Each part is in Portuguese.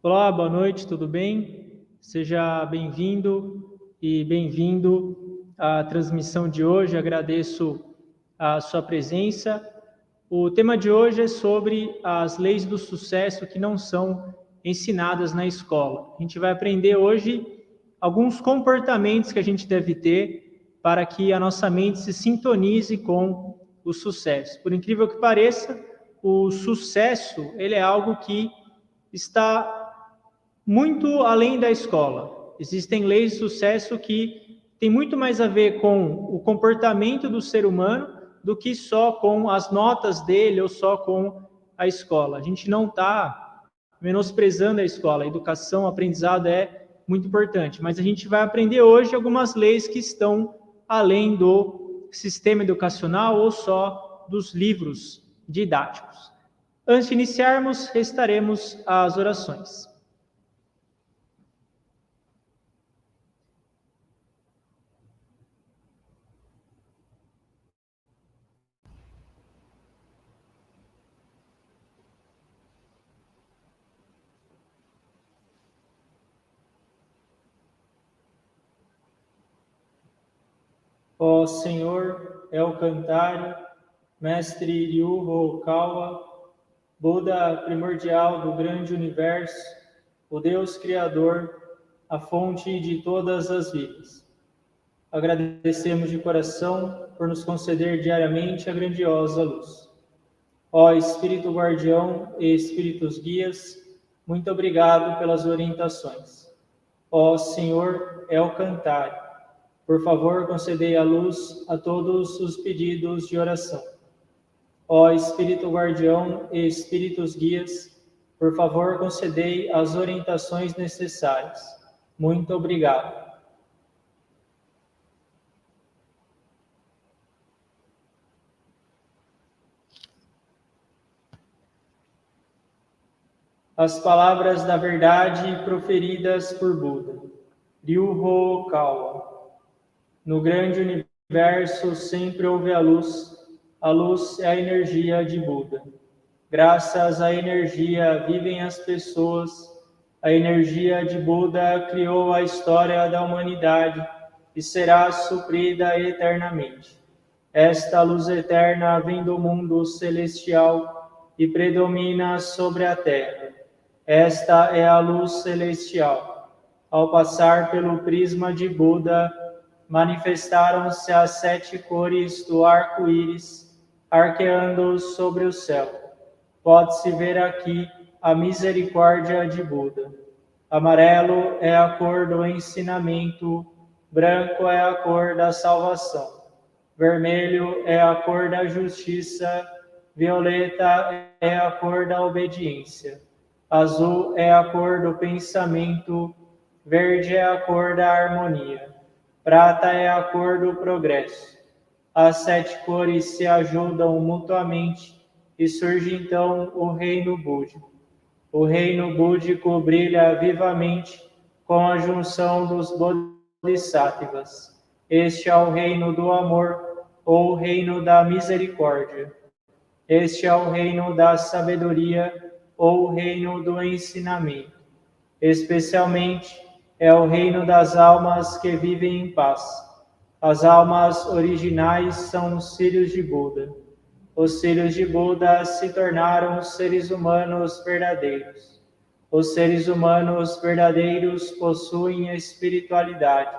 Olá, boa noite, tudo bem? Seja bem-vindo e bem-vindo à transmissão de hoje. Agradeço a sua presença. O tema de hoje é sobre as leis do sucesso que não são ensinadas na escola. A gente vai aprender hoje alguns comportamentos que a gente deve ter para que a nossa mente se sintonize com o sucesso. Por incrível que pareça, o sucesso, ele é algo que está muito além da escola. Existem leis de sucesso que têm muito mais a ver com o comportamento do ser humano do que só com as notas dele ou só com a escola. A gente não está menosprezando a escola. A educação, o aprendizado é muito importante, mas a gente vai aprender hoje algumas leis que estão além do sistema educacional ou só dos livros didáticos. Antes de iniciarmos, restaremos as orações. Ó Senhor, El Cantário, Mestre Ryu Hokawa, Buda primordial do grande universo, o Deus Criador, a fonte de todas as vidas. Agradecemos de coração por nos conceder diariamente a grandiosa luz. Ó Espírito Guardião e Espíritos Guias, muito obrigado pelas orientações. Ó Senhor El Cantário, por favor, concedei a luz a todos os pedidos de oração. Ó Espírito Guardião e Espíritos Guias, por favor, concedei as orientações necessárias. Muito obrigado. As palavras da verdade proferidas por Buda. Ryu Kawa. No grande universo sempre houve a luz é a energia de Buda. Graças à energia vivem as pessoas, a energia de Buda criou a história da humanidade e será suprida eternamente. Esta luz eterna vem do mundo celestial e predomina sobre a terra. Esta é a luz celestial. Ao passar pelo prisma de Buda, manifestaram-se as 7 cores do arco-íris, arqueando sobre o céu. Pode-se ver aqui a misericórdia de Buda. Amarelo é a cor do ensinamento, branco é a cor da salvação, vermelho é a cor da justiça, violeta é a cor da obediência, azul é a cor do pensamento, verde é a cor da harmonia. Prata é a cor do progresso. As 7 cores se ajudam mutuamente e surge então o reino búdico. O reino búdico brilha vivamente com a junção dos bodhisattvas. Este é o reino do amor ou o reino da misericórdia. Este é o reino da sabedoria ou o reino do ensinamento. Especialmente é o reino das almas que vivem em paz. As almas originais são os filhos de Buda. Os filhos de Buda se tornaram seres humanos verdadeiros. Os seres humanos verdadeiros possuem espiritualidade.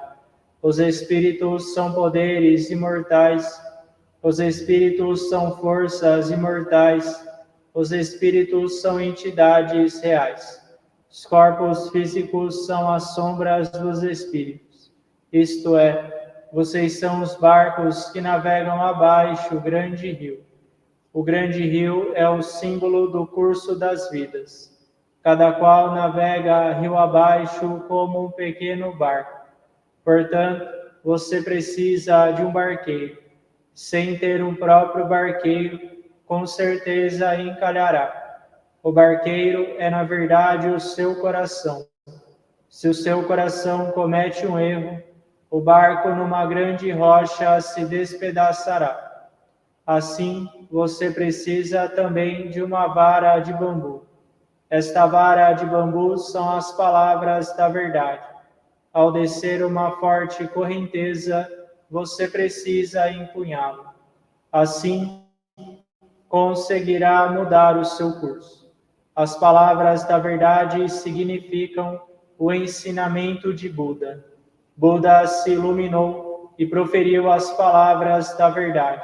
Os espíritos são poderes imortais. Os espíritos são forças imortais. Os espíritos são entidades reais. Os corpos físicos são as sombras dos espíritos. Isto é, vocês são os barcos que navegam abaixo o grande rio. O grande rio é o símbolo do curso das vidas. Cada qual navega rio abaixo como um pequeno barco. Portanto, você precisa de um barqueiro. Sem ter um próprio barqueiro, com certeza encalhará. O barqueiro é, na verdade, o seu coração. Se o seu coração comete um erro, o barco numa grande rocha se despedaçará. Assim, você precisa também de uma vara de bambu. Esta vara de bambu são as palavras da verdade. Ao descer uma forte correnteza, você precisa empunhá-lo. Assim, conseguirá mudar o seu curso. As palavras da verdade significam o ensinamento de Buda. Buda se iluminou e proferiu as palavras da verdade.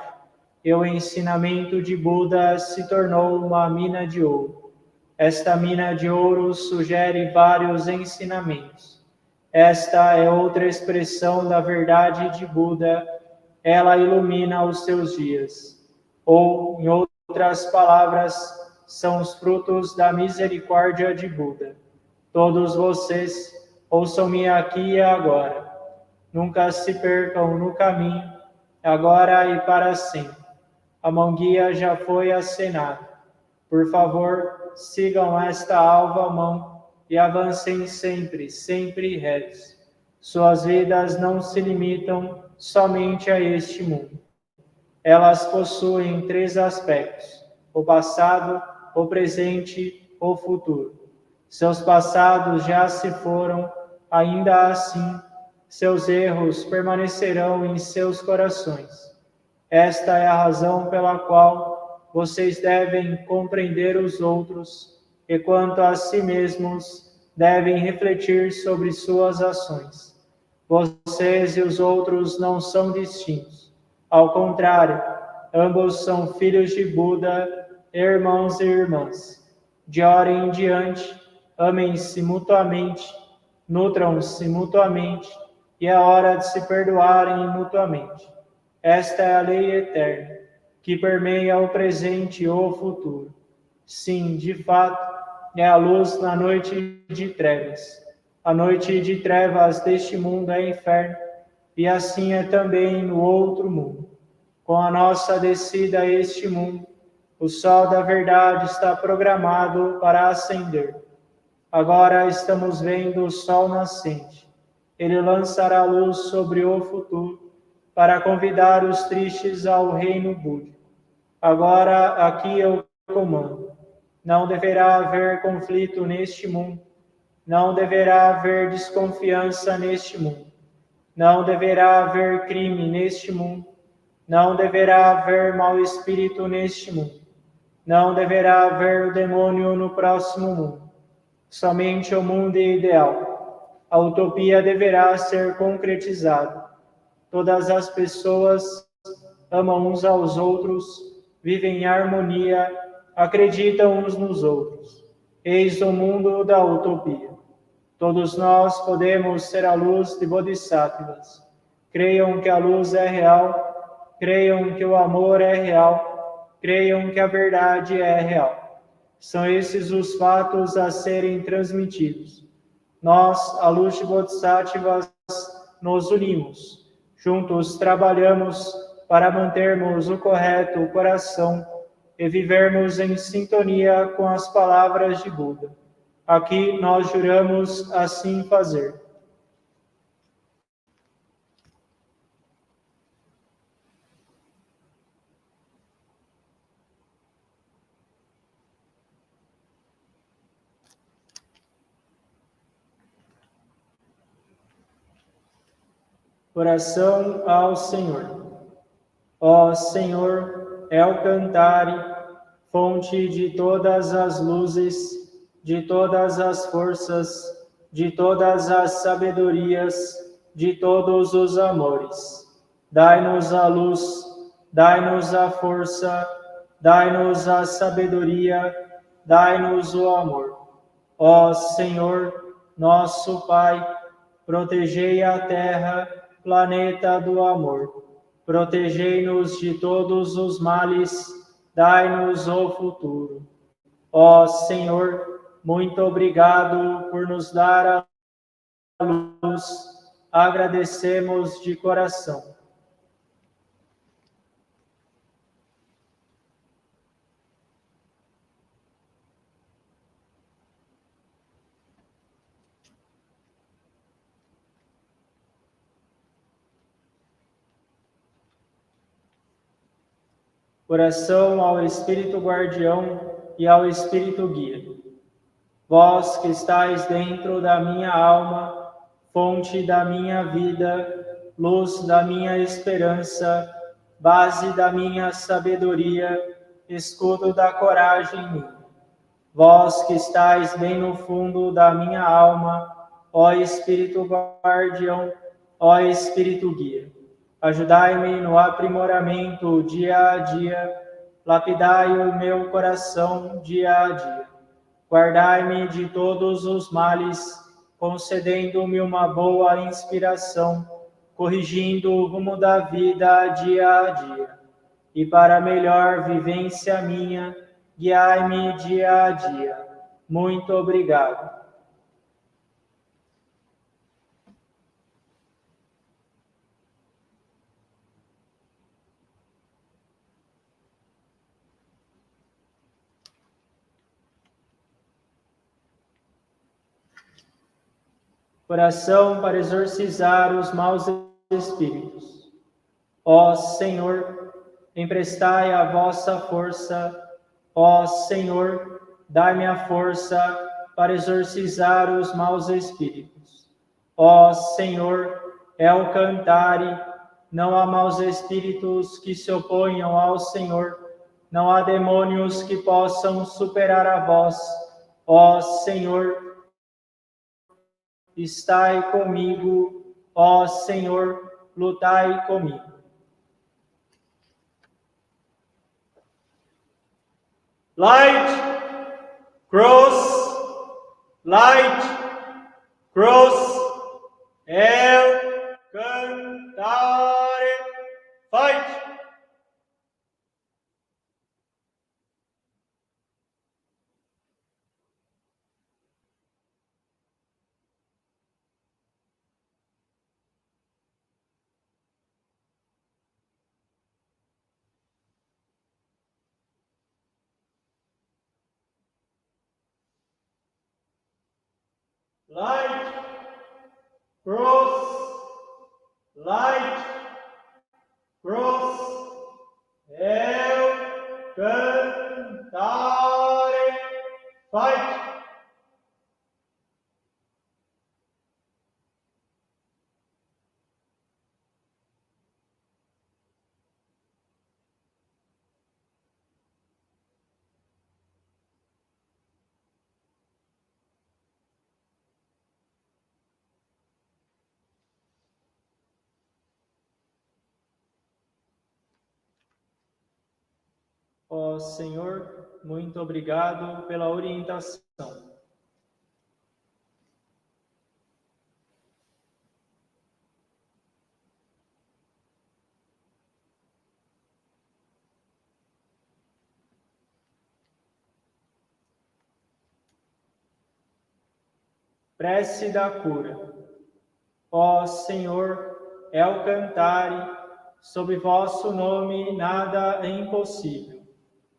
E o ensinamento de Buda se tornou uma mina de ouro. Esta mina de ouro sugere vários ensinamentos. Esta é outra expressão da verdade de Buda. Ela ilumina os seus dias. Ou, em outras palavras, são os frutos da misericórdia de Buda. Todos vocês, ouçam-me aqui e agora. Nunca se percam no caminho, agora e para sempre. A mão guia já foi acenada. Por favor, sigam esta alva mão e avancem sempre, sempre retos. Suas vidas não se limitam somente a este mundo. Elas possuem três aspectos: o passado, o presente, o futuro. Seus passados já se foram, ainda assim, seus erros permanecerão em seus corações. Esta é a razão pela qual vocês devem compreender os outros e, quanto a si mesmos, devem refletir sobre suas ações. Vocês e os outros não são distintos. Ao contrário, ambos são filhos de Buda, irmãos e irmãs. De hora em diante, amem-se mutuamente, nutram-se mutuamente, e é hora de se perdoarem mutuamente. Esta é a lei eterna, que permeia o presente e o futuro. Sim, de fato, é a luz na noite de trevas. A noite de trevas deste mundo é inferno, e assim é também no outro mundo. Com a nossa descida a este mundo, o sol da verdade está programado para ascender. Agora estamos vendo o sol nascente. Ele lançará luz sobre o futuro para convidar os tristes ao reino búdico. Agora aqui eu comando. Não deverá haver conflito neste mundo. Não deverá haver desconfiança neste mundo. Não deverá haver crime neste mundo. Não deverá haver mau espírito neste mundo. Não deverá haver o demônio no próximo mundo. Somente o mundo ideal. A utopia deverá ser concretizada. Todas as pessoas amam uns aos outros, vivem em harmonia, acreditam uns nos outros. Eis o mundo da utopia. Todos nós podemos ser a luz de Bodhisattvas. Creiam que a luz é real, creiam que o amor é real, creiam que a verdade é real. São esses os fatos a serem transmitidos. Nós, a luz de Bodhisattvas, nos unimos. Juntos trabalhamos para mantermos o correto coração e vivermos em sintonia com as palavras de Buda. Aqui nós juramos assim fazer. Oração ao Senhor. Ó Senhor, El Cantare, fonte de todas as luzes, de todas as forças, de todas as sabedorias, de todos os amores. Dai-nos a luz, dai-nos a força, dai-nos a sabedoria, dai-nos o amor. Ó Senhor, nosso Pai, protegei a terra, planeta do amor. Protegei-nos de todos os males, dai-nos o futuro. Ó Senhor, muito obrigado por nos dar a luz, agradecemos de coração. Oração ao Espírito Guardião e ao Espírito Guia. Vós que estáis dentro da minha alma, fonte da minha vida, luz da minha esperança, base da minha sabedoria, escudo da coragem em mim. Vós que estáis bem no fundo da minha alma, ó Espírito guardião, ó Espírito guia, ajudai-me no aprimoramento dia a dia, lapidai o meu coração dia a dia. Guardai-me de todos os males, concedendo-me uma boa inspiração, corrigindo o rumo da vida dia a dia. E para melhor vivência minha, guiai-me dia a dia. Muito obrigado. Oração para exorcizar os maus espíritos. Ó Senhor, emprestai a vossa força. Ó Senhor, dai-me a força para exorcizar os maus espíritos. Ó Senhor, El Cantare, não há maus espíritos que se oponham ao Senhor, não há demônios que possam superar a vós. Ó Senhor, estai comigo. Ó Senhor, lutai comigo. Light, cross, light, cross, El Cantare, fight! Light, cross, light, cross, El Cantare, fight! Ó Senhor, muito obrigado pela orientação. Prece da cura. Ó Senhor, El Cantare, sob vosso nome nada é impossível.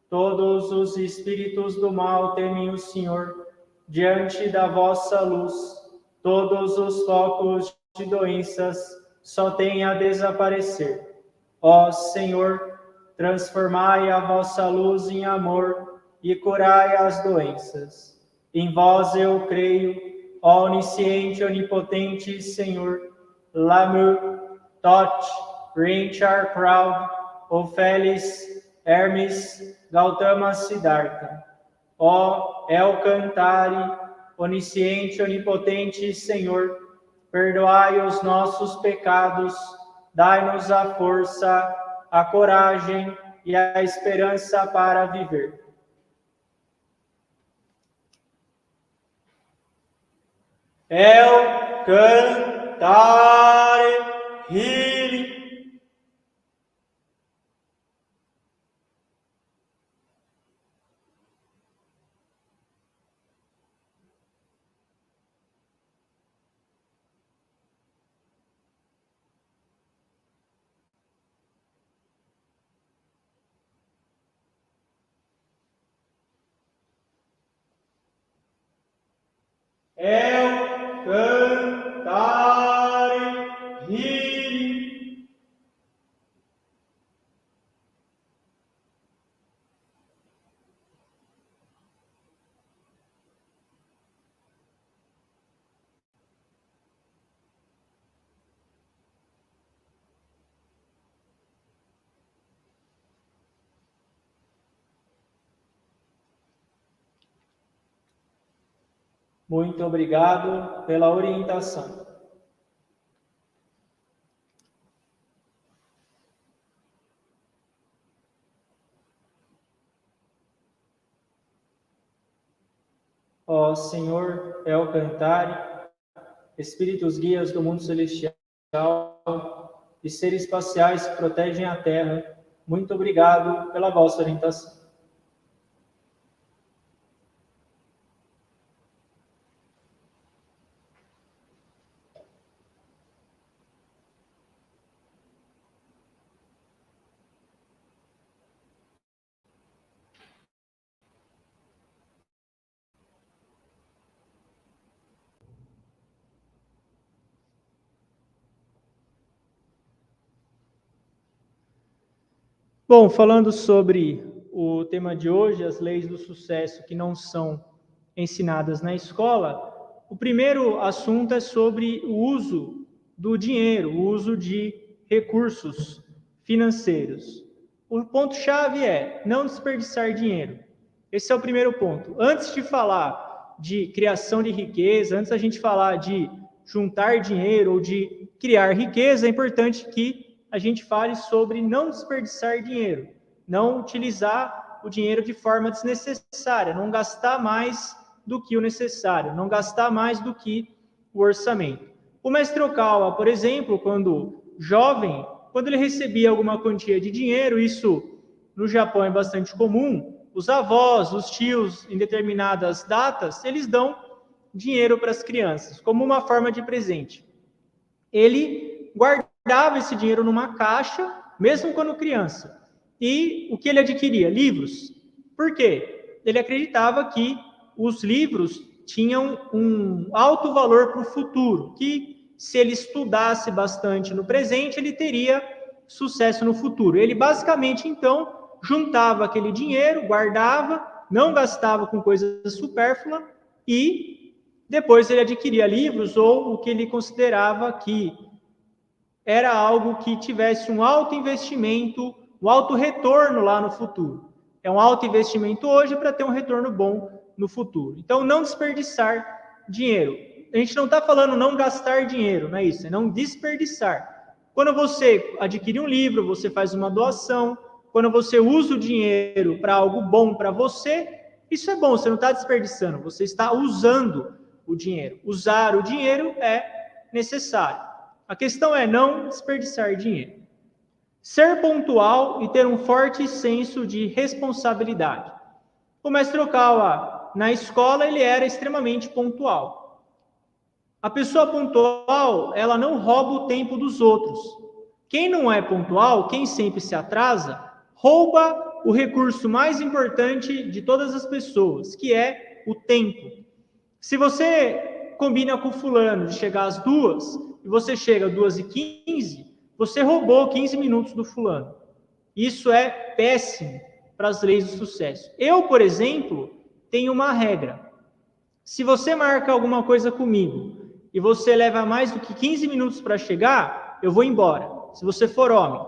Todos os espíritos do mal temem o Senhor, diante da vossa luz. Todos os focos de doenças só têm a desaparecer. Ó Senhor, transformai a vossa luz em amor e curai as doenças. Em vós eu creio, ó onisciente, onipotente Senhor. Lamur, Tot, Rinchar Proud, Ofelis, Hermes, Gautama Siddhartha. Ó El Cantare, onisciente, onipotente Senhor, perdoai os nossos pecados, dai-nos a força, a coragem e a esperança para viver. El Cantare, healing. El Cantare, healing. Muito obrigado pela orientação. Ó Senhor, El Cantare, Espíritos guias do mundo celestial e seres espaciais que protegem a Terra, muito obrigado pela vossa orientação. Bom, falando sobre o tema de hoje, as leis do sucesso que não são ensinadas na escola, o primeiro assunto é sobre o uso do dinheiro, o uso de recursos financeiros. O ponto-chave é não desperdiçar dinheiro. Esse é o primeiro ponto. Antes de falar de criação de riqueza, antes da gente falar de juntar dinheiro ou de criar riqueza, é importante que a gente fale sobre não desperdiçar dinheiro, não utilizar o dinheiro de forma desnecessária, não gastar mais do que o necessário, não gastar mais do que o orçamento. O mestre Okawa, por exemplo, quando jovem, quando ele recebia alguma quantia de dinheiro, isso no Japão é bastante comum, os avós, os tios, em determinadas datas, eles dão dinheiro para as crianças, como uma forma de presente. Ele guardava esse dinheiro numa caixa, mesmo quando criança. E o que ele adquiria? Livros. Por quê? Ele acreditava que os livros tinham um alto valor para o futuro, que se ele estudasse bastante no presente, ele teria sucesso no futuro. Ele basicamente, então, juntava aquele dinheiro, guardava, não gastava com coisas supérfluas e depois ele adquiria livros ou o que ele considerava que era algo que tivesse um alto investimento, um alto retorno lá no futuro. É um alto investimento hoje para ter um retorno bom no futuro. Então, não desperdiçar dinheiro. A gente não está falando não gastar dinheiro, não é isso, é não desperdiçar. Quando você adquire um livro, você faz uma doação, quando você usa o dinheiro para algo bom para você, isso é bom, você não está desperdiçando, você está usando o dinheiro. Usar o dinheiro é necessário. A questão é não desperdiçar dinheiro. Ser pontual e ter um forte senso de responsabilidade. O mestre Okawa, na escola, ele era extremamente pontual. A pessoa pontual, ela não rouba o tempo dos outros. Quem não é pontual, quem sempre se atrasa, rouba o recurso mais importante de todas as pessoas, que é o tempo. Se você combina com o fulano de chegar às 2 e você chega às 2h15, você roubou 15 minutos do fulano. Isso é péssimo para as leis do sucesso. Eu, por exemplo, tenho uma regra. Se você marca alguma coisa comigo e você leva mais do que 15 minutos para chegar, eu vou embora. Se você for homem.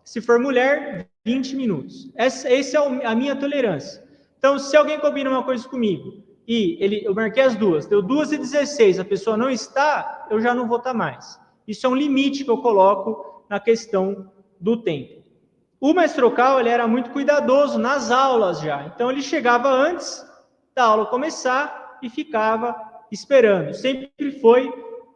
Se for mulher, 20 minutos. Essa é a minha tolerância. Então, se alguém combina uma coisa comigo e eu marquei as 2, deu 2h16, a pessoa não está, eu já não vou estar mais. Isso é um limite que eu coloco na questão do tempo. O mestre Okawa, ele era muito cuidadoso nas aulas já. Então, ele chegava antes da aula começar e ficava esperando. Sempre foi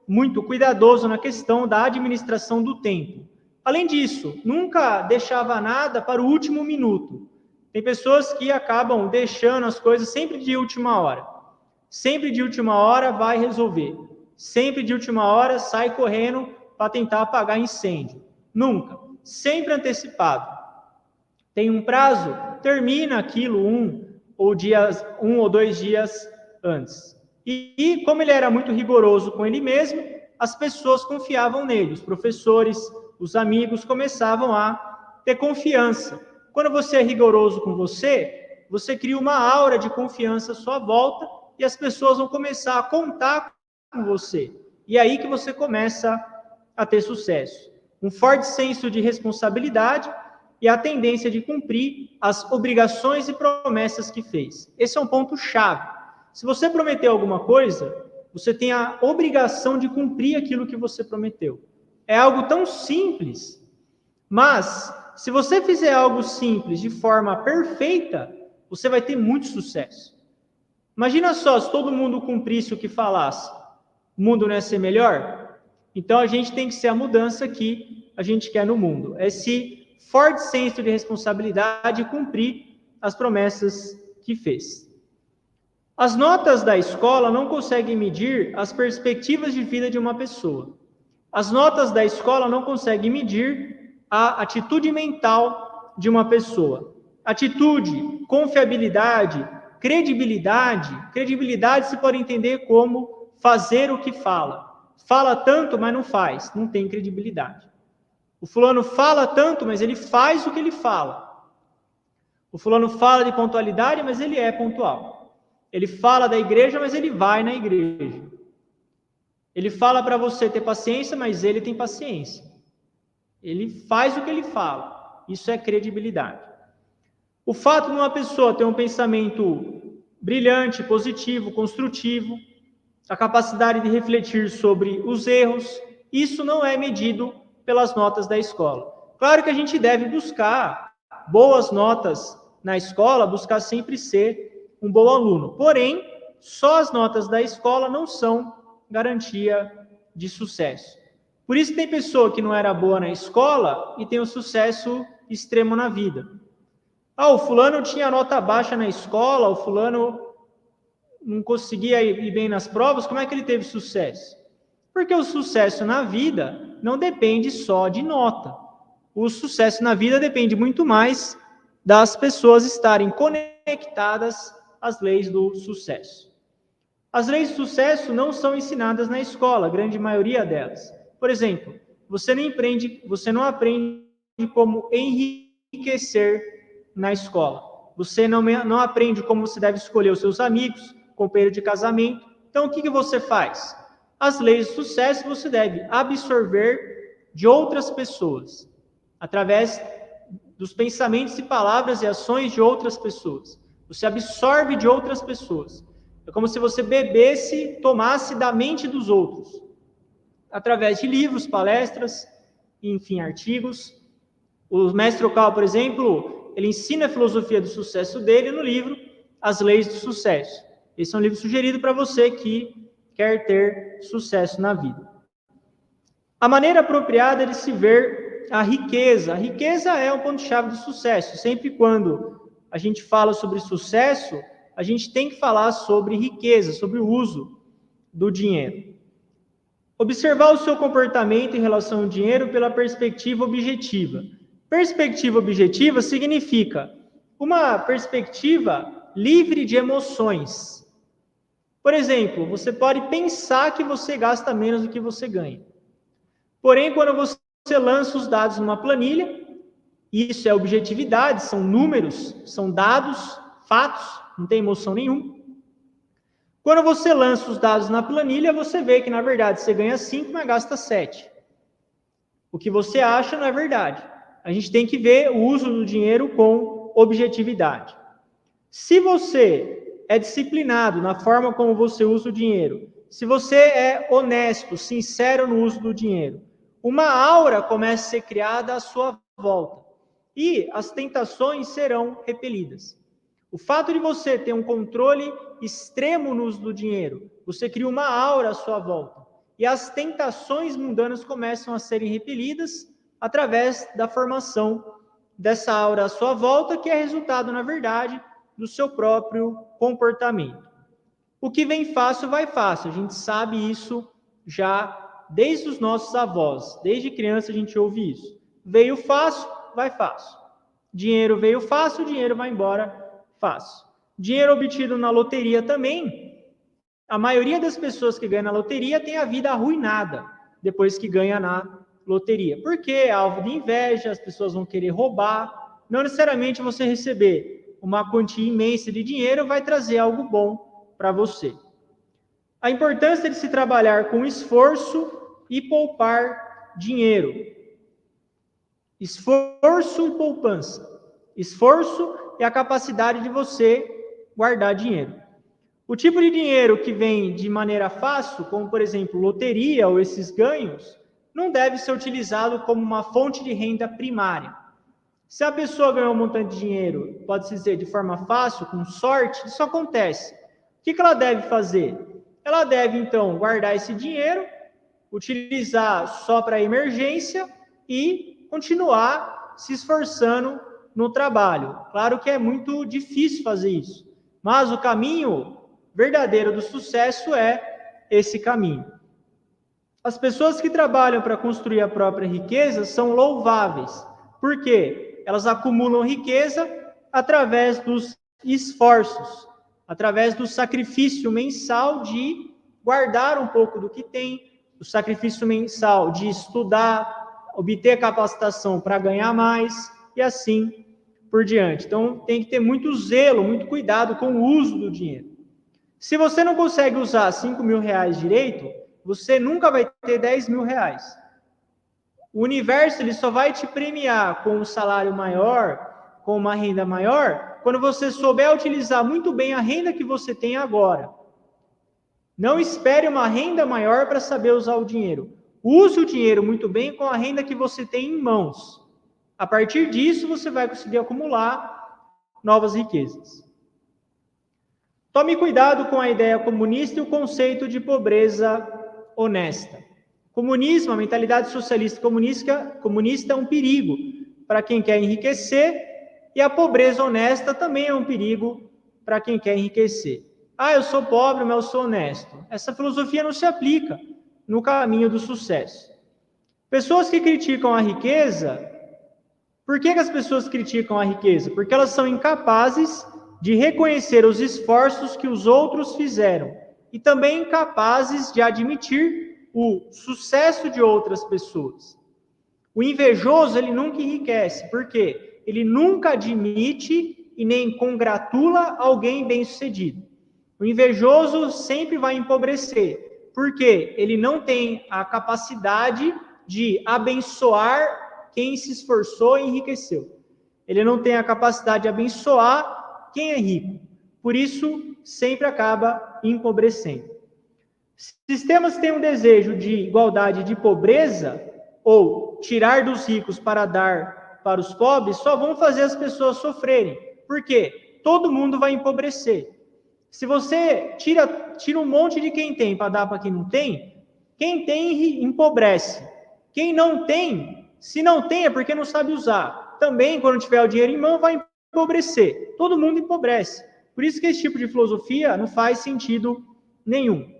muito cuidadoso na questão da administração do tempo. Além disso, nunca deixava nada para o último minuto. Tem pessoas que acabam deixando as coisas sempre de última hora. Sempre de última hora vai resolver. Sempre de última hora sai correndo para tentar apagar incêndio. Nunca. Sempre antecipado. Tem um prazo, termina aquilo 1 ou 2 dias antes. E como ele era muito rigoroso com ele mesmo, as pessoas confiavam nele, os professores, os amigos começavam a ter confiança. Quando você é rigoroso com você, você cria uma aura de confiança à sua volta e as pessoas vão começar a contar com você. E é aí que você começa a ter sucesso. Um forte senso de responsabilidade e a tendência de cumprir as obrigações e promessas que fez. Esse é um ponto-chave. Se você prometeu alguma coisa, você tem a obrigação de cumprir aquilo que você prometeu. É algo tão simples, mas se você fizer algo simples de forma perfeita, você vai ter muito sucesso. Imagina só, se todo mundo cumprisse o que falasse, o mundo não ia ser melhor? Então a gente tem que ser a mudança que a gente quer no mundo. Esse forte senso de responsabilidade e cumprir as promessas que fez. As notas da escola não conseguem medir as perspectivas de vida de uma pessoa. As notas da escola não conseguem medir a atitude mental de uma pessoa. Atitude, confiabilidade, credibilidade. Credibilidade se pode entender como fazer o que fala. Fala tanto, mas não faz. Não tem credibilidade. O fulano fala tanto, mas ele faz o que ele fala. O fulano fala de pontualidade, mas ele é pontual. Ele fala da igreja, mas ele vai na igreja. Ele fala para você ter paciência, mas ele tem paciência. Ele faz o que ele fala. Isso é credibilidade. O fato de uma pessoa ter um pensamento brilhante, positivo, construtivo, a capacidade de refletir sobre os erros, isso não é medido pelas notas da escola. Claro que a gente deve buscar boas notas na escola, buscar sempre ser um bom aluno. Porém, só as notas da escola não são garantia de sucesso. Por isso tem pessoa que não era boa na escola e tem um sucesso extremo na vida. O fulano tinha nota baixa na escola, o fulano não conseguia ir bem nas provas, como é que ele teve sucesso? Porque o sucesso na vida não depende só de nota. O sucesso na vida depende muito mais das pessoas estarem conectadas às leis do sucesso. As leis do sucesso não são ensinadas na escola, a grande maioria delas. Por exemplo, você não aprende como enriquecer na escola. Você não aprende como você deve escolher os seus amigos, companheiro de casamento. Então, o que você faz? As leis do sucesso você deve absorver de outras pessoas, através dos pensamentos e palavras e ações de outras pessoas. Você absorve de outras pessoas. É como se você bebesse, tomasse da mente dos outros, através de livros, palestras, enfim, artigos. O mestre Okawa, por exemplo, ele ensina a filosofia do sucesso dele no livro As Leis do Sucesso. Esse é um livro sugerido para você que quer ter sucesso na vida. A maneira apropriada de se ver a riqueza. A riqueza é um ponto-chave do sucesso. Sempre quando a gente fala sobre sucesso, a gente tem que falar sobre riqueza, sobre o uso do dinheiro. Observar o seu comportamento em relação ao dinheiro pela perspectiva objetiva. Perspectiva objetiva significa uma perspectiva livre de emoções. Por exemplo, você pode pensar que você gasta menos do que você ganha. Porém, quando você lança os dados numa planilha, isso é objetividade, são números, são dados, fatos, não tem emoção nenhuma. Quando você lança os dados na planilha, você vê que, na verdade, você ganha 5, mas gasta 7. O que você acha não é verdade. A gente tem que ver o uso do dinheiro com objetividade. Se você é disciplinado na forma como você usa o dinheiro, se você é honesto, sincero no uso do dinheiro, uma aura começa a ser criada à sua volta e as tentações serão repelidas. O fato de você ter um controle extremo no uso do dinheiro, você cria uma aura à sua volta e as tentações mundanas começam a serem repelidas através da formação dessa aura à sua volta, que é resultado, na verdade, do seu próprio comportamento. O que vem fácil, vai fácil. A gente sabe isso já desde os nossos avós. Desde criança a gente ouve isso. Veio fácil, vai fácil. Dinheiro veio fácil, dinheiro vai embora fácil. Dinheiro obtido na loteria também. A maioria das pessoas que ganham na loteria tem a vida arruinada depois que ganha na loteria. Porque é alvo de inveja, as pessoas vão querer roubar. Não necessariamente você receber uma quantia imensa de dinheiro vai trazer algo bom para você. A importância de se trabalhar com esforço e poupar dinheiro. Esforço e poupança. Esforço é a capacidade de você guardar dinheiro. O tipo de dinheiro que vem de maneira fácil, como por exemplo loteria ou esses ganhos, não deve ser utilizado como uma fonte de renda primária. Se a pessoa ganhou um montante de dinheiro, pode-se dizer de forma fácil, com sorte, isso acontece. O que ela deve fazer? Ela deve então guardar esse dinheiro, utilizar só para emergência e continuar se esforçando no trabalho. Claro que é muito difícil fazer isso, mas o caminho verdadeiro do sucesso é esse caminho. As pessoas que trabalham para construir a própria riqueza são louváveis. Por quê? Elas acumulam riqueza através dos esforços, através do sacrifício mensal de guardar um pouco do que tem, o sacrifício mensal de estudar, obter capacitação para ganhar mais e assim por diante. Então, tem que ter muito zelo, muito cuidado com o uso do dinheiro. Se você não consegue usar 5 mil reais direito, você nunca vai ter 10 mil reais. O universo ele só vai te premiar com um salário maior, com uma renda maior, quando você souber utilizar muito bem a renda que você tem agora. Não espere uma renda maior para saber usar o dinheiro. Use o dinheiro muito bem com a renda que você tem em mãos. A partir disso, você vai conseguir acumular novas riquezas. Tome cuidado com a ideia comunista e o conceito de pobreza honesta. Comunismo, a mentalidade socialista comunista é um perigo para quem quer enriquecer, e a pobreza honesta também é um perigo para quem quer enriquecer. Ah, eu sou pobre, mas eu sou honesto. Essa filosofia não se aplica no caminho do sucesso. Pessoas que criticam a riqueza, por que as pessoas criticam a riqueza? Porque elas são incapazes de reconhecer os esforços que os outros fizeram e também incapazes de admitir o sucesso de outras pessoas. O invejoso, ele nunca enriquece, por quê? Ele nunca admite e nem congratula alguém bem-sucedido. O invejoso sempre vai empobrecer, porque ele não tem a capacidade de abençoar quem se esforçou e enriqueceu. Ele não tem a capacidade de abençoar quem é rico. Por isso, sempre acaba empobrecendo. Sistemas que têm um desejo de igualdade e de pobreza, ou tirar dos ricos para dar para os pobres, só vão fazer as pessoas sofrerem. Por quê? Todo mundo vai empobrecer. Se você tira um monte de quem tem para dar para quem tem empobrece. Quem não tem, se não tem é porque não sabe usar. Também, quando tiver o dinheiro em mão, vai empobrecer. Todo mundo empobrece. Por isso que esse tipo de filosofia não faz sentido nenhum.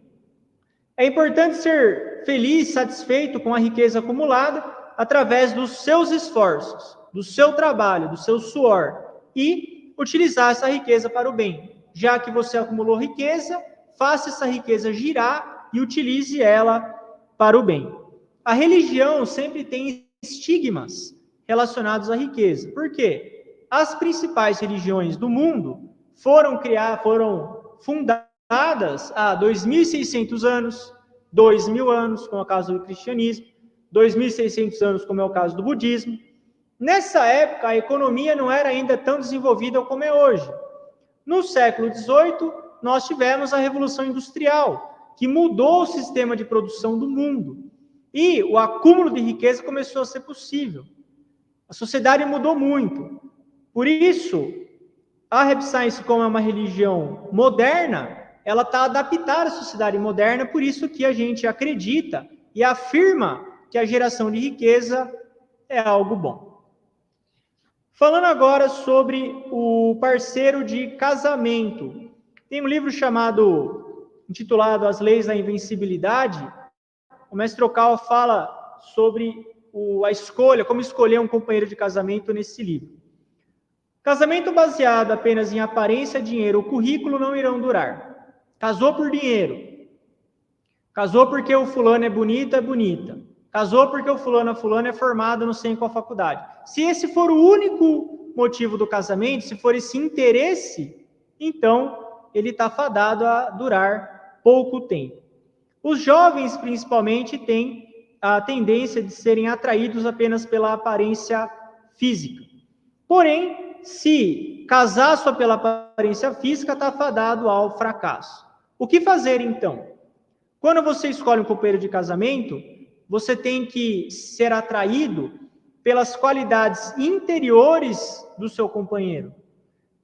É importante ser feliz, satisfeito com a riqueza acumulada através dos seus esforços, do seu trabalho, do seu suor e utilizar essa riqueza para o bem. Já que você acumulou riqueza, faça essa riqueza girar e utilize ela para o bem. A religião sempre tem estigmas relacionados à riqueza. Por quê? As principais religiões do mundo foram fundadas há 2.600 anos, 2.000 anos, como é o caso do cristianismo, 2.600 anos, como é o caso do budismo. Nessa época, a economia não era ainda tão desenvolvida como é hoje. No século XVIII, nós tivemos a Revolução Industrial, que mudou o sistema de produção do mundo. E o acúmulo de riqueza começou a ser possível. A sociedade mudou muito. Por isso, a Rap Science, como é uma religião moderna, ela está adaptada à sociedade moderna, por isso que a gente acredita e afirma que a geração de riqueza é algo bom. Falando agora sobre o parceiro de casamento. Tem um livro intitulado As Leis da Invencibilidade. O mestre Okawa fala sobre a escolha, como escolher um companheiro de casamento nesse livro. Casamento baseado apenas em aparência, dinheiro ou currículo não irão durar. Casou por dinheiro. Casou porque o fulano é bonita, é bonita. Casou porque o fulano é formado não sei em qual faculdade. Se esse for o único motivo do casamento, se for esse interesse, então ele está fadado a durar pouco tempo. Os jovens, principalmente, têm a tendência de serem atraídos apenas pela aparência física. Porém, se casar só pela aparência física, está fadado ao fracasso. O que fazer, então? Quando você escolhe um companheiro de casamento, você tem que ser atraído pelas qualidades interiores do seu companheiro,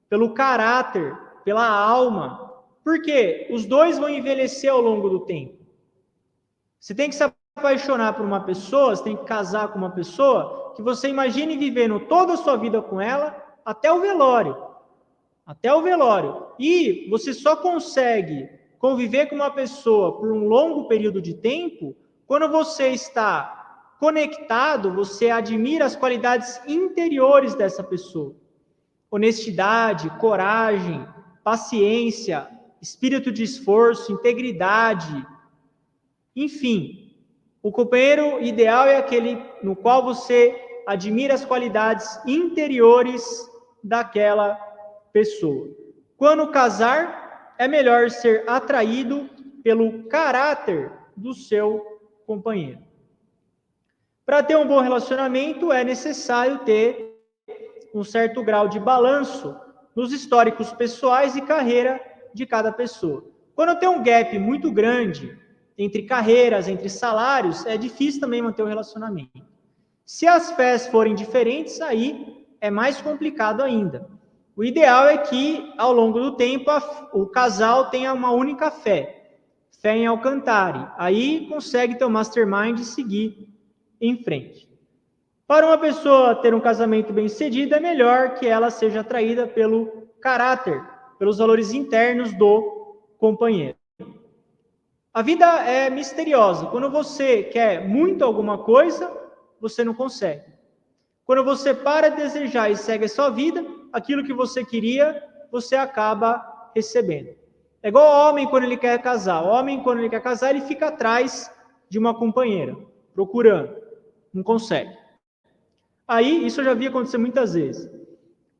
pelo caráter, pela alma, porque os dois vão envelhecer ao longo do tempo. Você tem que se apaixonar por uma pessoa, você tem que casar com uma pessoa que você imagine vivendo toda a sua vida com ela até o velório. Até o velório. E você só consegue conviver com uma pessoa por um longo período de tempo quando você está conectado, você admira as qualidades interiores dessa pessoa. Honestidade, coragem, paciência, espírito de esforço, integridade. Enfim, o companheiro ideal é aquele no qual você admira as qualidades interiores daquela pessoa. Quando casar, é melhor ser atraído pelo caráter do seu companheiro. Para ter um bom relacionamento, é necessário ter um certo grau de balanço nos históricos pessoais e carreira de cada pessoa. Quando tem um gap muito grande entre carreiras, entre salários, é difícil também manter o relacionamento. Se as fés forem diferentes, aí é mais complicado ainda. O ideal é que, ao longo do tempo, o casal tenha uma única fé em Alcantara. Aí consegue ter um mastermind e seguir em frente. Para uma pessoa ter um casamento bem-sucedido, é melhor que ela seja atraída pelo caráter, pelos valores internos do companheiro. A vida é misteriosa. Quando você quer muito alguma coisa, você não consegue. Quando você para de desejar e segue a sua vida, aquilo que você queria, você acaba recebendo. É igual o homem quando ele quer casar. O homem, quando ele quer casar, ele fica atrás de uma companheira, procurando. Não consegue. Aí, isso eu já vi acontecer muitas vezes.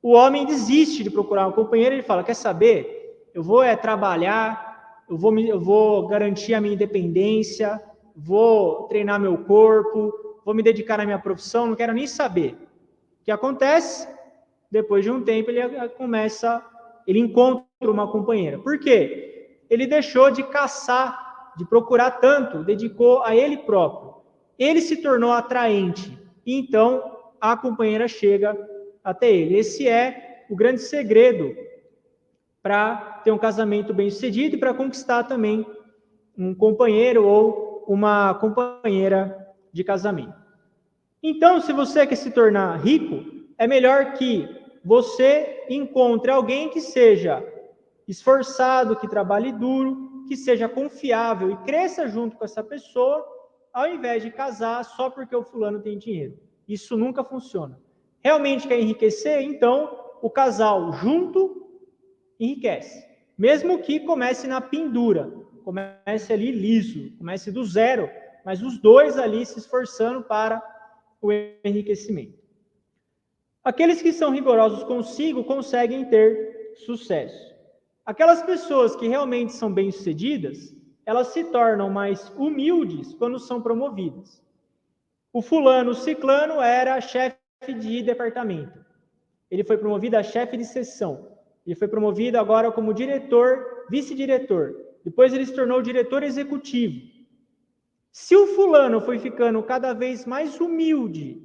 O homem desiste de procurar uma companheira, ele fala, quer saber? Eu vou trabalhar, eu vou garantir a minha independência, vou treinar meu corpo, vou me dedicar à minha profissão, não quero nem saber. O que acontece? Depois de um tempo, ele encontra uma companheira. Por quê? Ele deixou de caçar, de procurar tanto, dedicou a ele próprio. Ele se tornou atraente, e então a companheira chega até ele. Esse é o grande segredo para ter um casamento bem-sucedido e para conquistar também um companheiro ou uma companheira de casamento. Então, se você quer se tornar rico, é melhor que você encontre alguém que seja esforçado, que trabalhe duro, que seja confiável e cresça junto com essa pessoa, ao invés de casar só porque o fulano tem dinheiro. Isso nunca funciona. Realmente quer enriquecer? Então, o casal junto enriquece. Mesmo que comece na pendura, comece ali liso, comece do zero, mas os dois ali se esforçando para o enriquecimento. Aqueles que são rigorosos consigo conseguem ter sucesso. Aquelas pessoas que realmente são bem-sucedidas, elas se tornam mais humildes quando são promovidas. O fulano, o ciclano, era chefe de departamento. Ele foi promovido a chefe de seção. Ele foi promovido agora como diretor, vice-diretor. Depois ele se tornou diretor executivo. Se o fulano foi ficando cada vez mais humilde,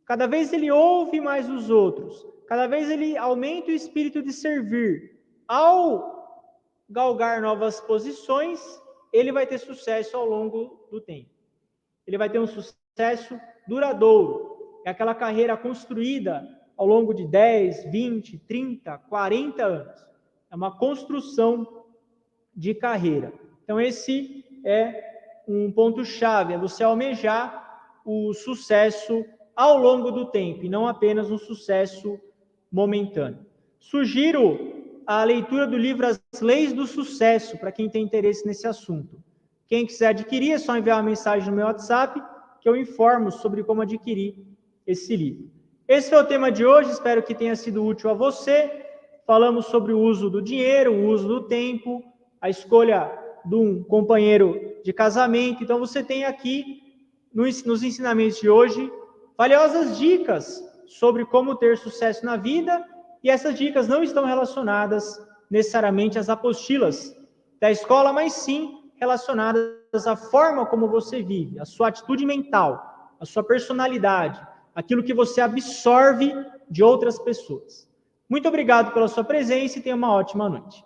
cada vez ele ouve mais os outros, cada vez ele aumenta o espírito de servir, ao galgar novas posições, ele vai ter sucesso ao longo do tempo. Ele vai ter um sucesso duradouro. É aquela carreira construída ao longo de 10, 20, 30, 40 anos. É uma construção de carreira. Então, esse é um ponto-chave, é você almejar o sucesso ao longo do tempo, e não apenas um sucesso momentâneo. Sugiro a leitura do livro As Leis do Sucesso, para quem tem interesse nesse assunto. Quem quiser adquirir, é só enviar uma mensagem no meu WhatsApp, que eu informo sobre como adquirir esse livro. Esse foi o tema de hoje, espero que tenha sido útil a você. Falamos sobre o uso do dinheiro, o uso do tempo, a escolha de um companheiro de casamento. Então, você tem aqui, nos ensinamentos de hoje, valiosas dicas sobre como ter sucesso na vida E essas dicas não estão relacionadas necessariamente às apostilas da escola, mas sim relacionadas à forma como você vive, a sua atitude mental, a sua personalidade, aquilo que você absorve de outras pessoas. Muito obrigado pela sua presença e tenha uma ótima noite.